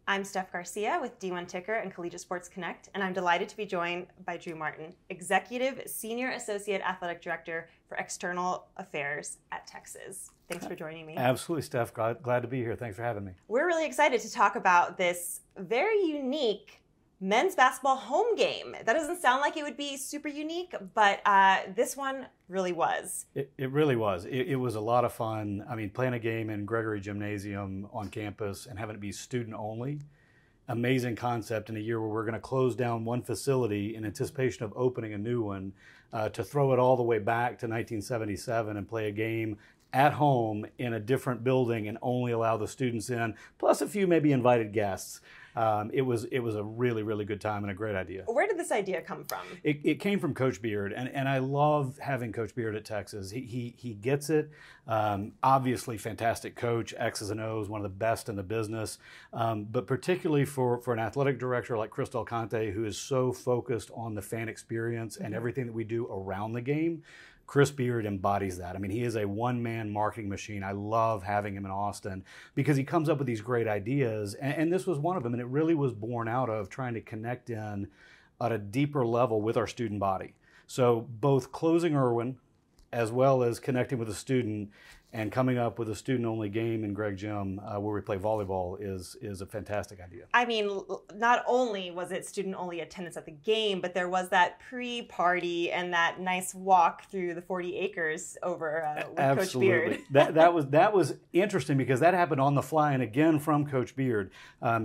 I'm Steph Garcia with D1 Ticker and Collegiate Sports Connect, and I'm delighted to be joined by Drew Martin, Executive Senior Associate Athletic Director for External Affairs at Texas. Thanks for joining me. Absolutely, Steph. Glad to be here. Thanks for having me. We're really excited to talk about this very unique men's basketball home game. That doesn't sound like it would be super unique, but this one really was. It really was. It was a lot of fun. I mean, playing a game in Gregory Gymnasium on campus and having it be student only, amazing concept in a year where we're going to close down one facility in anticipation of opening a new one, to throw it all the way back to 1977 and play a game at home in a different building and only allow the students in, plus a few maybe invited guests. It was a really, really good time and a great idea. Where did this idea come from? It came from Coach Beard, and I love having Coach Beard at Texas. He gets it. Obviously, fantastic coach, X's and O's, one of the best in the business. But particularly for an athletic director like Chris Del Conte, who is so focused on the fan experience and everything that we do around the game, Chris Beard embodies that. I mean, he is a one-man marketing machine. I love having him in Austin because he comes up with these great ideas, and this was one of them, and it really was born out of trying to connect in at a deeper level with our student body. So both closing Irwin as well as connecting with a student and coming up with a student-only game in Greg Gym where we play volleyball is a fantastic idea. I mean, not only was it student-only attendance at the game, but there was that pre-party and that nice walk through the 40 acres over with Absolutely. Coach Beard. that was interesting because that happened on the fly and again from Coach Beard.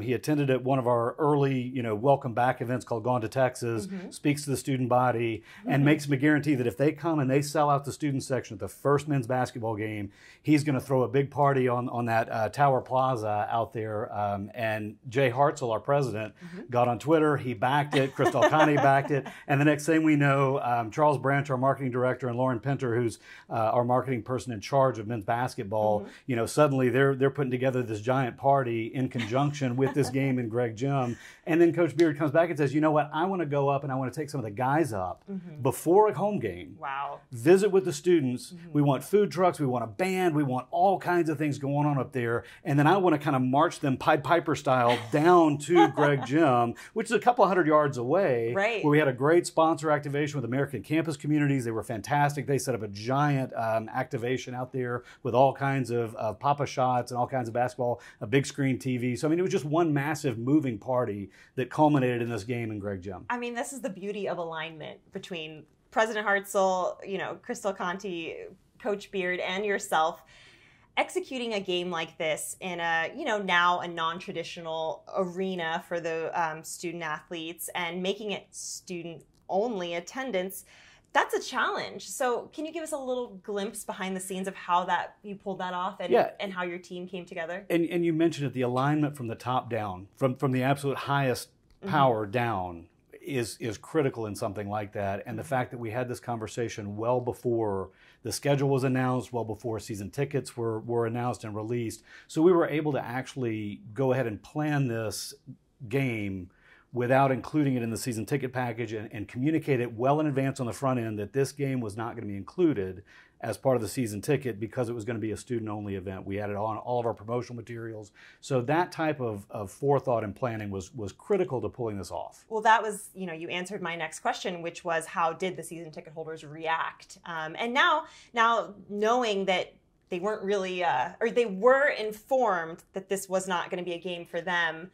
He attended at one of our early, welcome back events called Gone to Texas, speaks to the student body, and makes them a guarantee that if they come and they sell out the student section at the first men's basketball game, he's going to throw a big party on that Tower Plaza out there. And Jay Hartzell, our president, got on Twitter. He backed it. Chris Del Conte backed it. And the next thing we know, Charles Branch, our marketing director, and Lauren Pinter, who's our marketing person in charge of men's basketball, suddenly they're putting together this giant party in conjunction with this game in Greg Gym. And then Coach Beard comes back and says, you know what, I want to go up and I want to take some of the guys up before a home game. Wow. Visit with the students. We want food trucks. We want a band. We want all kinds of things going on up there. And then I want to kind of march them Pied Piper style down to Greg Gym, which is a couple hundred yards away. Right. Where we had a great sponsor activation with American Campus Communities. They were fantastic. They set up a giant activation out there with all kinds of Papa shots and all kinds of basketball, a big screen TV. So, I mean, it was just one massive moving party that culminated in this game in Greg Gym. I mean, this is the beauty of alignment between President Hartzell, Chris Del Conte, Coach Beard, and yourself, executing a game like this in a, now a non-traditional arena for the student athletes and making it student-only attendance. That's a challenge. So can you give us a little glimpse behind the scenes of how you pulled that off and how your team came together? And you mentioned it, the alignment from the top down, from the absolute highest power down is critical in something like that. And the fact that we had this conversation well before the schedule was announced, well before season tickets were announced and released. So we were able to actually go ahead and plan this game without including it in the season ticket package and communicate it well in advance on the front end that this game was not going to be included as part of the season ticket because it was going to be a student-only event. We added on all of our promotional materials. So that type of forethought and planning was critical to pulling this off. Well, that was, you answered my next question, which was how did the season ticket holders react? And now knowing that they weren't really, or they were informed that this was not going to be a game for them,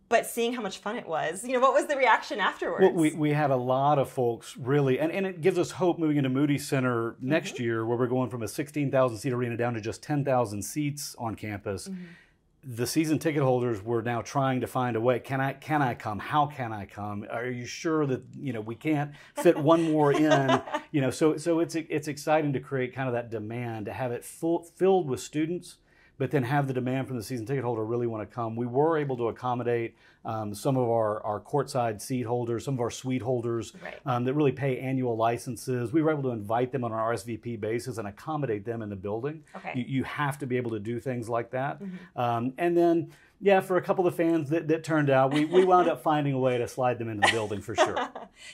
but seeing how much fun it was, what was the reaction afterwards? Well, we had a lot of folks really, and it gives us hope moving into Moody Center next year, where we're going from a 16,000 seat arena down to just 10,000 seats on campus. The season ticket holders were now trying to find a way. Can I come? How can I come? Are you sure that we can't fit one more in? So it's exciting to create kind of that demand, to have it filled with students, but then have the demand from the season ticket holder really want to come. We were able to accommodate some of our courtside seat holders, some of our suite holders that really pay annual licenses. We were able to invite them on an RSVP basis and accommodate them in the building. You have to be able to do things like that. And then, yeah, for a couple of fans that turned out, we wound up finding a way to slide them into the building for sure.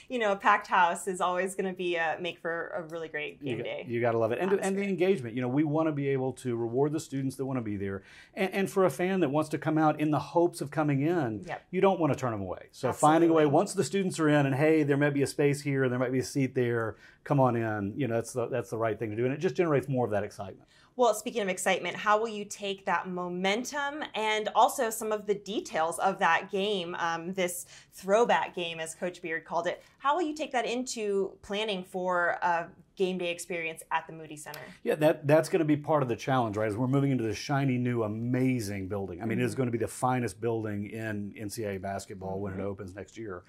You know, a packed house is always going to be make for a really great game day. You got to love it. And the engagement. You know, we want to be able to reward the students that want to be there. And for a fan that wants to come out in the hopes of coming in, you don't want to turn them away. So finding a way, once the students are in and, hey, there might be a space here, and there might be a seat there, come on in. You know, that's the right thing to do. And it just generates more of that excitement. Well, speaking of excitement, how will you take that momentum and also some of the details of that game, this throwback game, as Coach Beard called it, how will you take that into planning for a game day experience at the Moody Center? Yeah, that's going to be part of the challenge, right? As we're moving into this shiny, new, amazing building. I mean, it is going to be the finest building in NCAA basketball when it opens next year.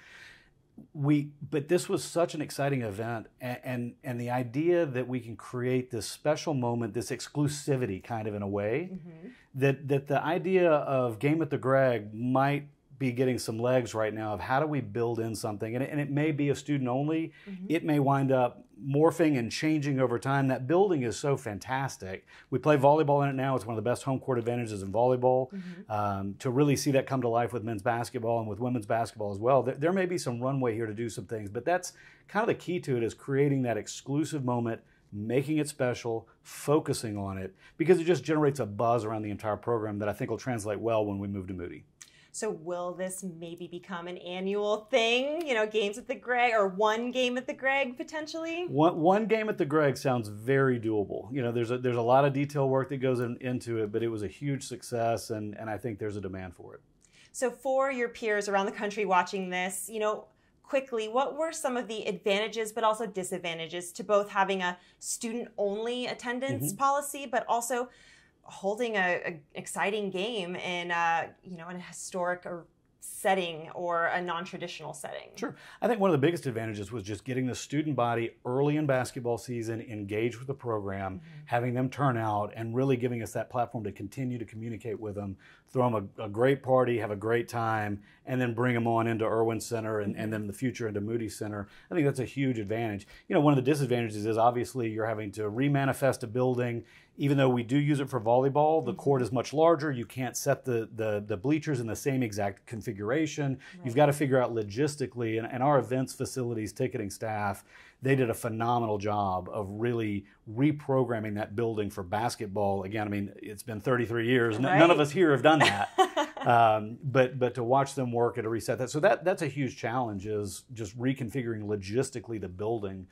But this was such an exciting event, and the idea that we can create this special moment, this exclusivity kind of in a way, that the idea of Game at the Greg might be getting some legs right now of how do we build in something, and it may be a student only, it may wind up morphing and changing over time. That building is so fantastic. We play volleyball in it now. It's one of the best home court advantages in volleyball. To really see that come to life with men's basketball and with women's basketball as well, there may be some runway here to do some things, but that's kind of the key to it, is creating that exclusive moment, making it special, focusing on it, because it just generates a buzz around the entire program that I think will translate well when we move to Moody. So will this maybe become an annual thing? You know, games at the Greg, or one game at the Greg potentially? One game at the Greg sounds very doable. You know, there's a lot of detail work that goes into it, but it was a huge success, and I think there's a demand for it. So for your peers around the country watching this, you know, quickly, what were some of the advantages but also disadvantages to both having a student-only attendance policy, but also holding an exciting game in you know, in a historic or setting or a non-traditional setting? Sure. I think one of the biggest advantages was just getting the student body early in basketball season engaged with the program, having them turn out, and really giving us that platform to continue to communicate with them, throw them a great party, have a great time, and then bring them on into Irwin Center and then in the future into Moody Center. I think that's a huge advantage. You know, one of the disadvantages is obviously you're having to remanifest a building. Even though we do use it for volleyball, the court is much larger. You can't set the bleachers in the same exact configuration. You've got to figure out logistically, and our events facilities, ticketing staff, they did a phenomenal job of really reprogramming that building for basketball. Again, I mean, it's been 33 years. None of us here have done that. But to watch them work and to reset that. So that's a huge challenge, is just reconfiguring logistically the building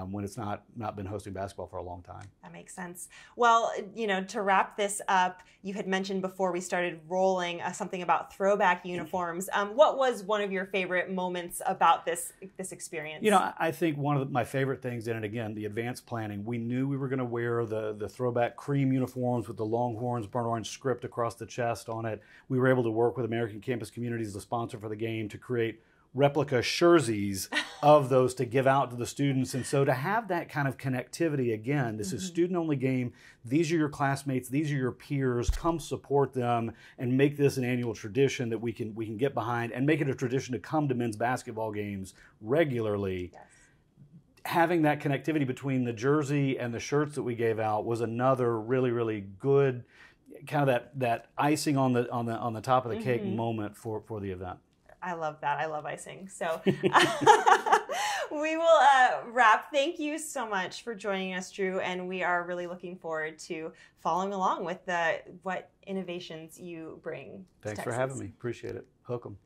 when it's not been hosting basketball for a long time. That makes sense. Well, you know, to wrap this up, you had mentioned before we started rolling something about throwback uniforms. What was one of your favorite moments about this experience? You know, I think one of my favorite things in it, again, the advanced planning. We knew we were going to wear the throwback cream uniforms with the Longhorns burnt orange script across the chest on it. We were able to work with American Campus Communities, the sponsor for the game, to create replica jerseys of those to give out to the students. And so to have that kind of connectivity, again, this is student-only game. These are your classmates. These are your peers. Come support them and make this an annual tradition that we can get behind, and make it a tradition to come to men's basketball games regularly. Yes. Having that connectivity between the jersey and the shirts that we gave out was another really, really good kind of that icing on the top of the cake moment for the event. I love that. I love icing. So we will wrap. Thank you so much for joining us, Drew, and we are really looking forward to following along with what innovations you bring. Thanks for having me. Appreciate it. Hook 'em.